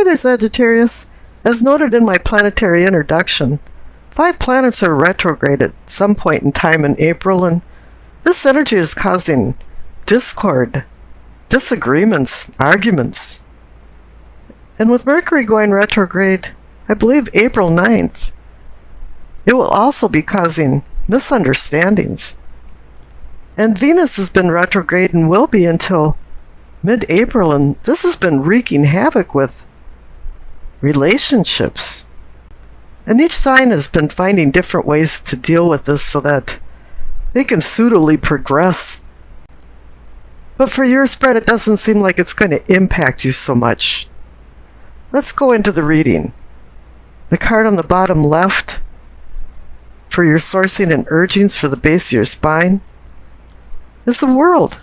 there, Sagittarius. As noted in my planetary introduction, 5 planets are retrograde at some point in time in April, and this energy is causing discord, disagreements, arguments. And with Mercury going retrograde, I believe April 9th, it will also be causing misunderstandings. And Venus has been retrograde and will be until mid-April, and this has been wreaking havoc with relationships. And each sign has been finding different ways to deal with this so that they can suitably progress. But for your spread, it doesn't seem like it's going to impact you so much. Let's go into the reading. The card on the bottom left for your sourcing and urgings for the base of your spine is the World.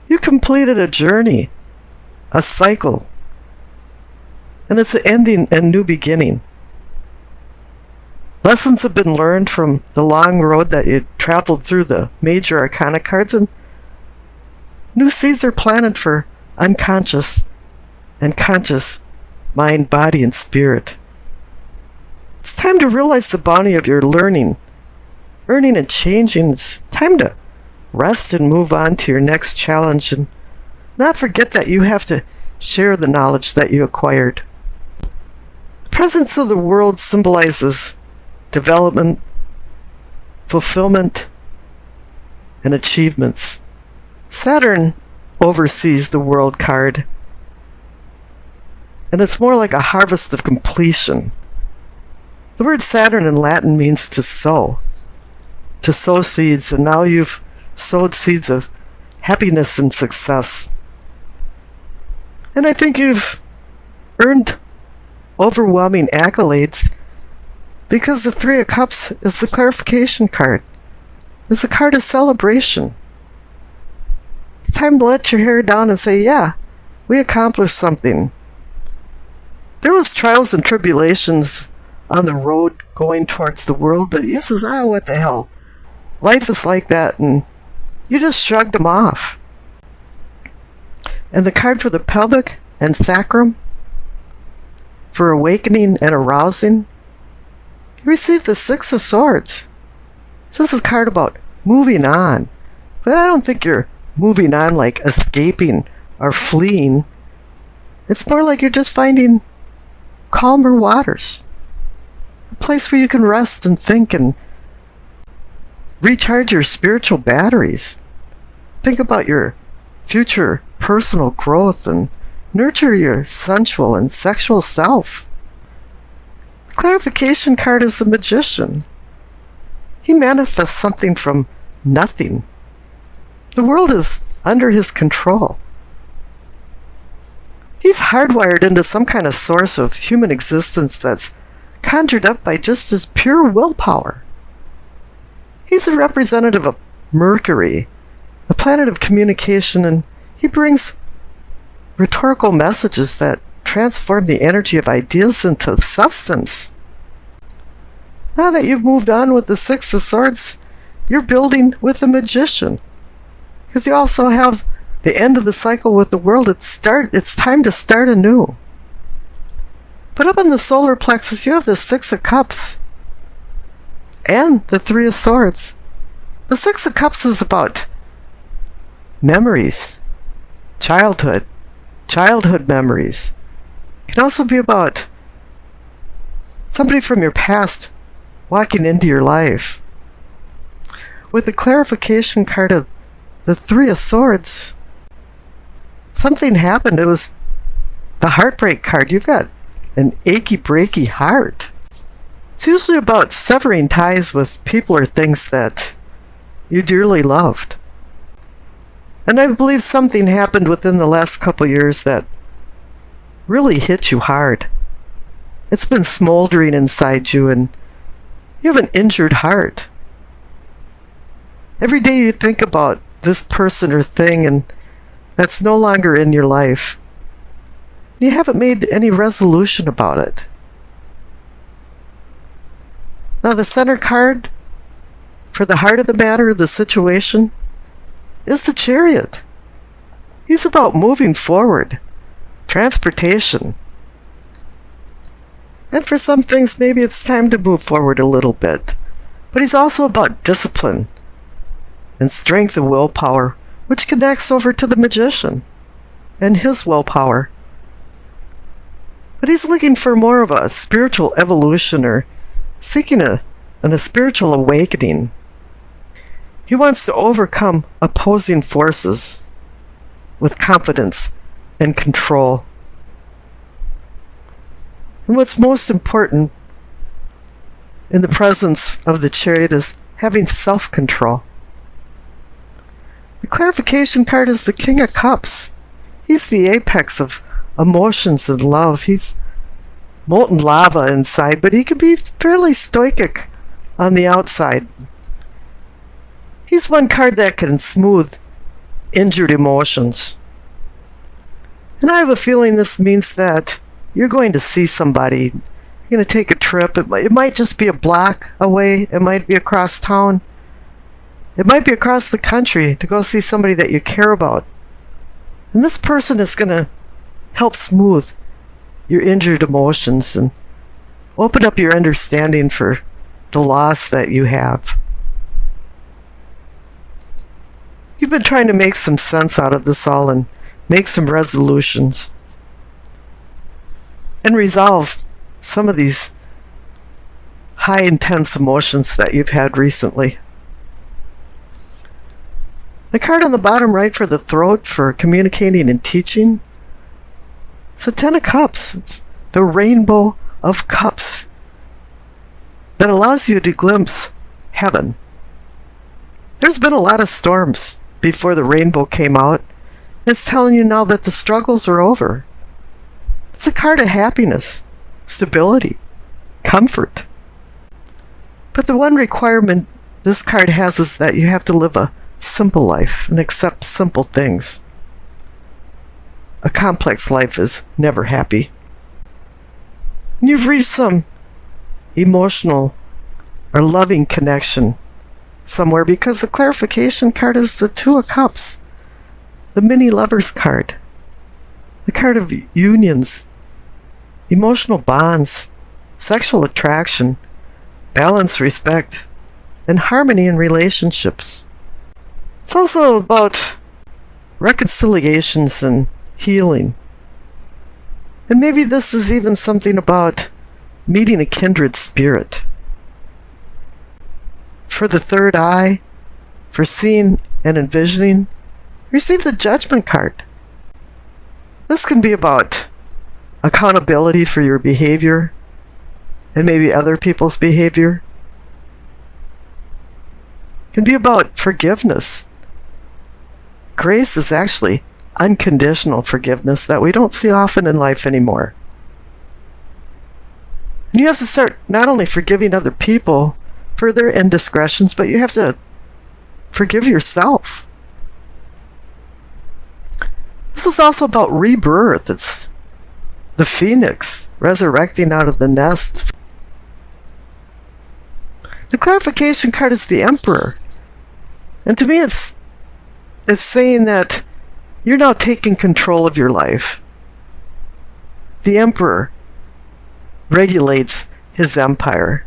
You completed a journey, a cycle, and it's an ending and new beginning. Lessons have been learned from the long road that you traveled through the major arcana cards, and new seeds are planted for unconscious and conscious mind, body, and spirit. It's time to realize the bounty of your learning and changing. It's time to rest and move on to your next challenge, and not forget that you have to share the knowledge that you acquired. The presence of the World symbolizes development, fulfillment, and achievements. Saturn oversees the World card, and it's more like a harvest of completion. The word Saturn in Latin means to sow seeds, and now you've sowed seeds of happiness and success. And I think you've earned overwhelming accolades, because the 3 of Cups is the clarification card. It's a card of celebration. It's time to let your hair down and say, yeah, we accomplished something. There was trials and tribulations on the road going towards the World, but he says, what the hell? Life is like that, and you just shrugged them off. And the card for the pelvic and sacrum, for awakening and arousing, you received the 6 of Swords. This is a card about moving on, but I don't think you're moving on like escaping or fleeing. It's more like you're just finding calmer waters, a place where you can rest and think and recharge your spiritual batteries. Think about your future personal growth and nurture your sensual and sexual self. The clarification card is the Magician. He manifests something from nothing. The World is under his control. He's hardwired into some kind of source of human existence that's conjured up by just his pure willpower. He's a representative of Mercury, the planet of communication, and he brings rhetorical messages that transform the energy of ideas into substance. Now that you've moved on with the 6 of Swords, you're building with the Magician, because you also have the end of the cycle with the World. It's time to start anew. But up in the solar plexus, you have the 6 of Cups and the 3 of Swords. The 6 of Cups is about memories, childhood memories. It can also be about somebody from your past walking into your life. With the clarification card of the 3 of Swords, something happened. It was the heartbreak card. You've got an achy, breaky heart. It's usually about severing ties with people or things that you dearly loved. And I believe something happened within the last couple years that really hit you hard. It's been smoldering inside you, and you have an injured heart. Every day you think about this person or thing, and that's no longer in your life. You haven't made any resolution about it. Now the center card for the heart of the matter, the situation, is the Chariot. He's about moving forward, transportation. And for some things, maybe it's time to move forward a little bit. But he's also about discipline and strength and willpower, which connects over to the magician and his willpower. But he's looking for more of a spiritual evolution, or seeking a spiritual awakening. He wants to overcome opposing forces with confidence and control. And what's most important in the presence of the Chariot is having self-control. The clarification card is the King of Cups. He's the apex of emotions and love. He's molten lava inside, but he can be fairly stoic on the outside. He's one card that can smooth injured emotions. And I have a feeling this means that you're going to see somebody. You're going to take a trip. It might just be a block away. It might be across town. It might be across the country to go see somebody that you care about. And this person is going to help smooth your injured emotions and open up your understanding for the loss that you have. You've been trying to make some sense out of this all and make some resolutions and resolve some of these high intense emotions that you've had recently. The card on the bottom right for the throat, for communicating and teaching, it's the Ten of Cups. It's the Rainbow of Cups that allows you to glimpse heaven. There's been a lot of storms before the rainbow came out. It's telling you now that the struggles are over. It's a card of happiness, stability, comfort. But the one requirement this card has is that you have to live a simple life and accept simple things. A complex life is never happy. And you've reached some emotional or loving connection somewhere, because the clarification card is the Two of Cups, the mini lovers card, the card of unions, emotional bonds, sexual attraction, balance, respect, and harmony in relationships. It's also about reconciliations and healing. And maybe this is even something about meeting a kindred spirit. For the third eye, for seeing and envisioning, receive the Judgment card. This can be about accountability for your behavior and maybe other people's behavior. It can be about forgiveness. Grace is actually unconditional forgiveness that we don't see often in life anymore. And you have to start not only forgiving other people for their indiscretions, but you have to forgive yourself. This is also about rebirth. It's the phoenix resurrecting out of the nest. The clarification card is the Emperor. And to me, it's saying that you're now taking control of your life. The Emperor regulates his empire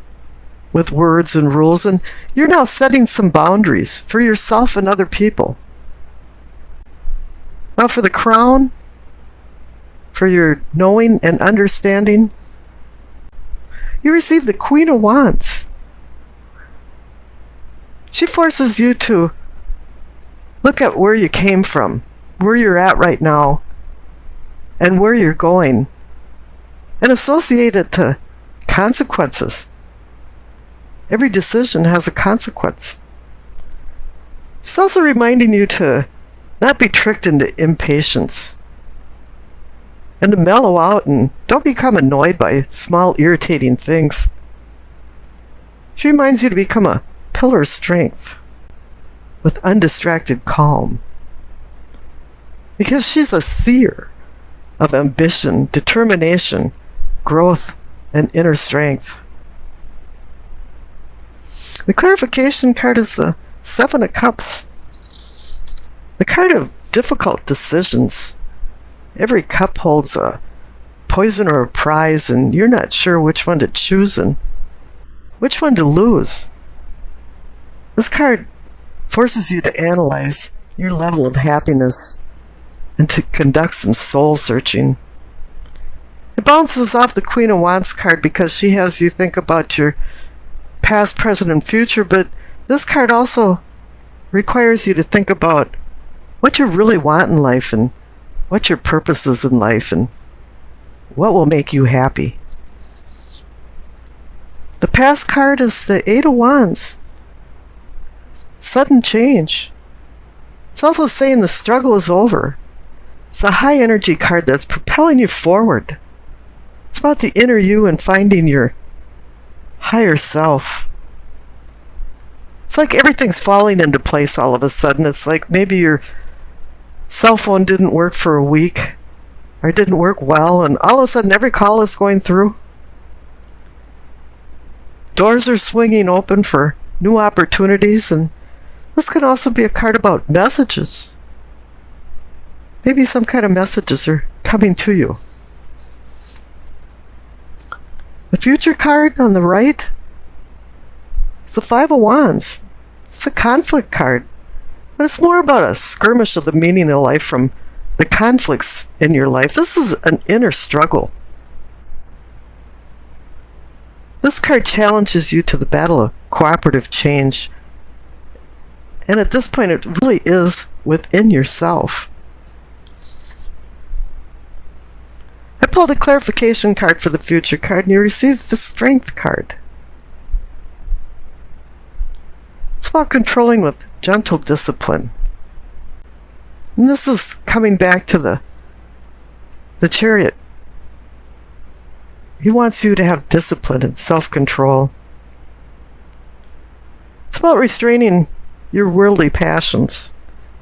with words and rules, and you're now setting some boundaries for yourself and other people. Now for the crown, for your knowing and understanding, you receive the Queen of Wands. She forces you to look at where you came from, where you're at right now, and where you're going, and associate it to consequences. Every decision has a consequence. She's also reminding you to not be tricked into impatience, and to mellow out and don't become annoyed by small irritating things. She reminds you to become a pillar of strength with undistracted calm, because she's a seer of ambition, determination, growth, and inner strength. The clarification card is the Seven of Cups, the card of difficult decisions every cup holds a poison or a prize, and you're not sure which one to choose and which one to lose. This card forces you to analyze your level of happiness and to conduct some soul searching. It bounces off the Queen of Wands card because she has you think about your past, present, and future, but this card also requires you to think about what you really want in life and what your purpose is in life and what will make you happy. The past card is the Eight of Wands. Sudden change. It's also saying the struggle is over. It's a high energy card that's propelling you forward. It's about the inner you and finding your higher self. It's like everything's falling into place all of a sudden. It's like maybe your cell phone didn't work for a week or didn't work well, and all of a sudden every call is going through. Doors are swinging open for new opportunities, and this can also be a card about messages. Maybe some kind of messages are coming to you. The future card on the right is the Five of Wands. It's a conflict card, but it's more about a skirmish of the meaning of life from the conflicts in your life. This is an inner struggle. This card challenges you to the battle of cooperative change. And at this point, it really is within yourself. I pulled a clarification card for the future card, and you received the Strength card. It's about controlling with gentle discipline. And this is coming back to the Chariot. He wants you to have discipline and self-control. It's about restraining your worldly passions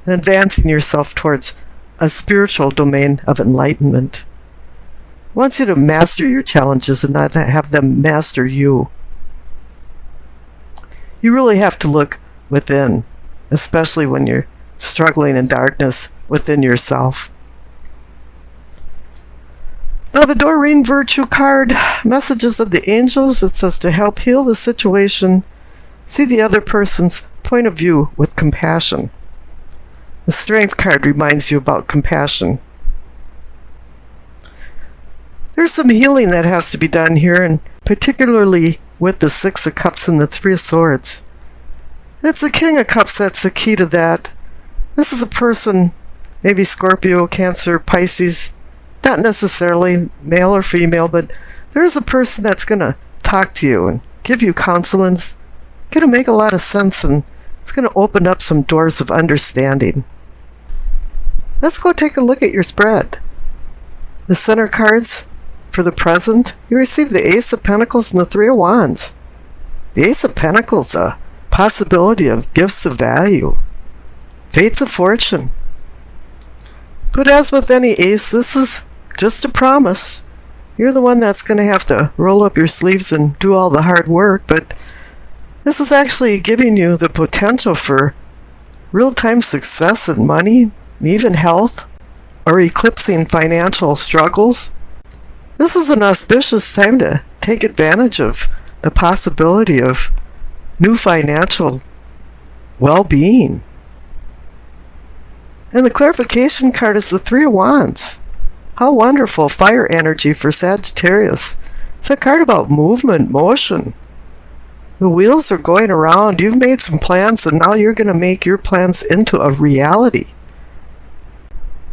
and advancing yourself towards a spiritual domain of enlightenment. He wants you to master your challenges and not have them master you. You really have to look within, especially when you're struggling in darkness within yourself. Now the Doreen Virtue card, messages of the angels, it says to help heal the situation, see the other person's point of view with compassion. The Strength card reminds you about compassion. There's some healing that has to be done here, and particularly with the Six of Cups and the Three of Swords. And it's the King of Cups that's the key to that. This is a person, maybe Scorpio, Cancer, Pisces, not necessarily male or female, but there's a person that's going to talk to you and give you counsel, and it's going to make a lot of sense, and it's going to open up some doors of understanding. Let's go take a look at your spread. The center cards for the present, you receive the Ace of Pentacles and the Three of Wands. The Ace of Pentacles, a possibility of gifts of value, fates of fortune. But as with any ace, this is just a promise. You're the one that's going to have to roll up your sleeves and do all the hard work, but this is actually giving you the potential for real-time success in money, even health, or eclipsing financial struggles. This is an auspicious time to take advantage of the possibility of new financial well-being. And the clarification card is the Three of Wands. How wonderful, fire energy for Sagittarius. It's a card about movement, motion. The wheels are going around. You've made some plans, and now you're going to make your plans into a reality.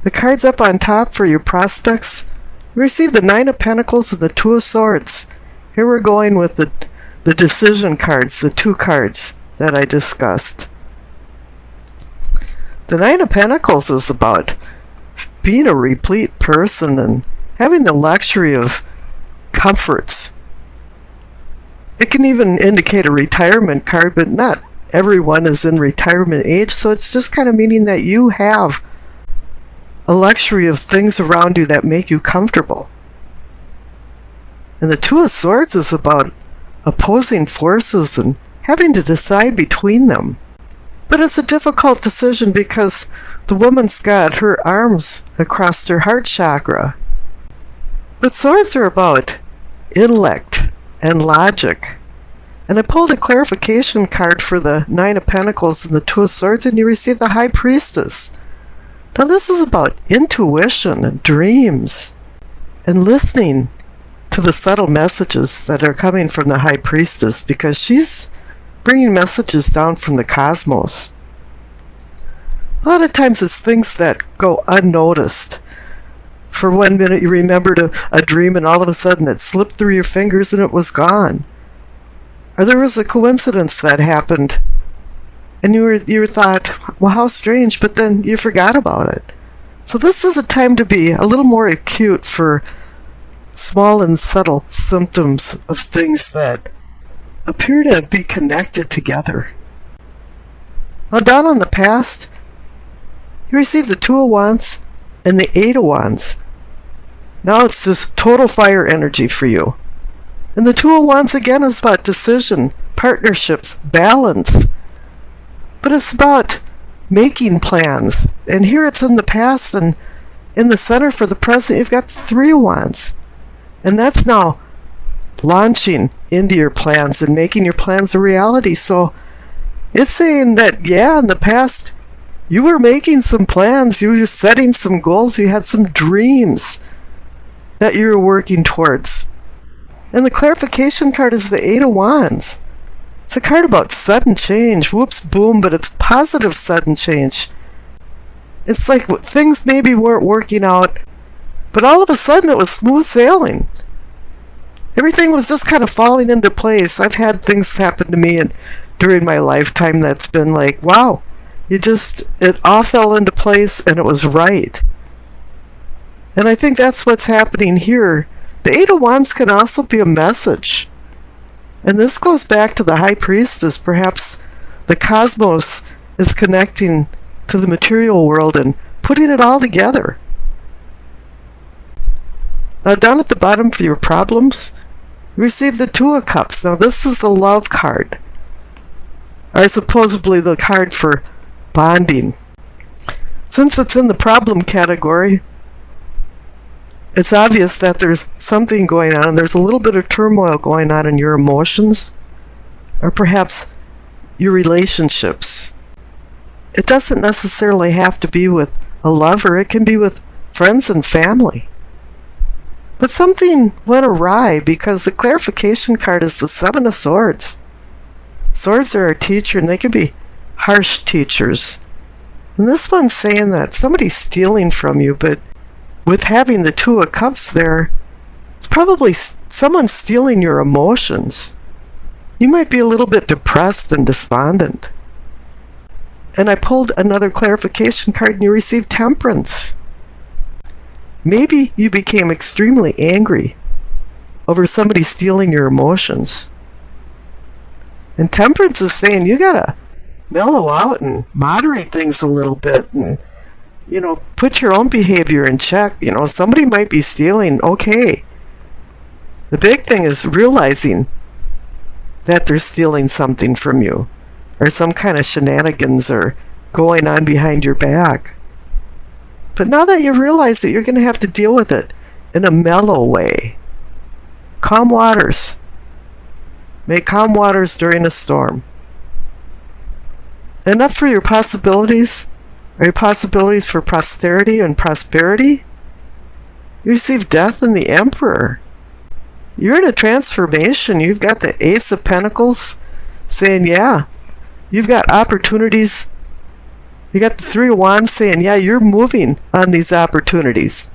The cards up on top for your prospects. You receive the Nine of Pentacles and the Two of Swords. Here we're going with the decision cards, the two cards that I discussed. The Nine of Pentacles is about being a replete person and having the luxury of comforts. It can even indicate a retirement card, but not everyone is in retirement age, so it's just kind of meaning that you have a luxury of things around you that make you comfortable. And the Two of Swords is about opposing forces and having to decide between them. But it's a difficult decision because The woman's got her arms across her heart chakra. But swords are about intellect and logic. And I pulled a clarification card for the Nine of Pentacles and the Two of Swords, and you receive the High Priestess. Now this is about intuition and dreams and listening to the subtle messages that are coming from the High Priestess, because she's bringing messages down from the cosmos. A lot of times it's things that go unnoticed. For 1 minute you remembered a dream, and all of a sudden it slipped through your fingers and it was gone. Or there was a coincidence that happened, and you thought, well, how strange, but then you forgot about it. So this is a time to be a little more acute for small and subtle symptoms of things that appear to be connected together. Now down on the past, you received the Two of Wands and the Eight of Wands. Now it's just total fire energy for you. And the Two of Wands again is about decision, partnerships, balance. But it's about making plans. And here it's in the past, and in the center for the present you've got the Three of Wands. And that's now launching into your plans and making your plans a reality. So it's saying that, yeah, in the past you were making some plans, you were setting some goals, you had some dreams that you were working towards. And the clarification card is the Eight of Wands. It's a card about sudden change. Whoops, boom, but it's positive sudden change. It's like things maybe weren't working out, but all of a sudden it was smooth sailing. Everything was just kind of falling into place. I've had things happen to me during my lifetime that's been like, wow, it all fell into place and it was right. And I think that's what's happening here. The Eight of Wands can also be a message. And this goes back to the High Priestess. Perhaps the cosmos is connecting to the material world and putting it all together. Now down at the bottom for your problems, you receive the Two of Cups. Now this is the love card, or supposedly the card for bonding. Since it's in the problem category, it's obvious that there's something going on, and there's a little bit of turmoil going on in your emotions, or perhaps your relationships. It doesn't necessarily have to be with a lover, it can be with friends and family. But something went awry, because the clarification card is the Seven of Swords. Swords are a teacher, and they can be harsh teachers. And this one's saying that somebody's stealing from you, but with having the Two of Cups there, it's probably someone stealing your emotions. You might be a little bit depressed and despondent. And I pulled another clarification card, and you received Temperance. Maybe you became extremely angry over somebody stealing your emotions. And Temperance is saying you gotta mellow out and moderate things a little bit, and put your own behavior in check. Somebody might be stealing, okay. The big thing is realizing that they're stealing something from you, or some kind of shenanigans are going on behind your back. But now that you realize that, you're going to have to deal with it in a mellow way. Calm waters. Make calm waters during a storm. Enough for your possibilities? Are your possibilities for posterity and prosperity? You receive Death and the Emperor. You're in a transformation. You've got the Ace of Pentacles saying, yeah, you've got opportunities. You got the Three of Wands saying, yeah, you're moving on these opportunities.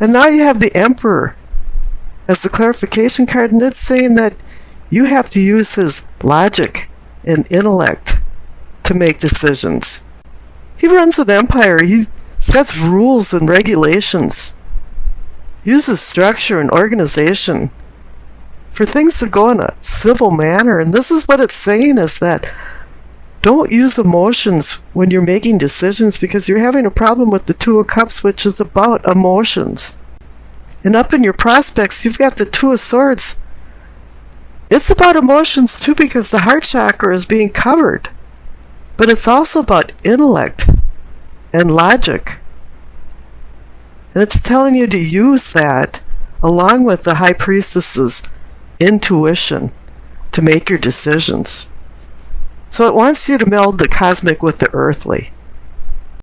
And now you have the Emperor as the clarification card, and it's saying that you have to use his logic and intellect to make decisions. He runs an empire. He sets rules and regulations, uses structure and organization for things to go in a civil manner. And this is what it's saying, is that don't use emotions when you're making decisions, because you're having a problem with the Two of Cups, which is about emotions. And up in your prospects, you've got the Two of Swords. It's about emotions too, because the heart chakra is being covered. But it's also about intellect and logic. And it's telling you to use that along with the High Priestess's intuition to make your decisions. So it wants you to meld the cosmic with the earthly.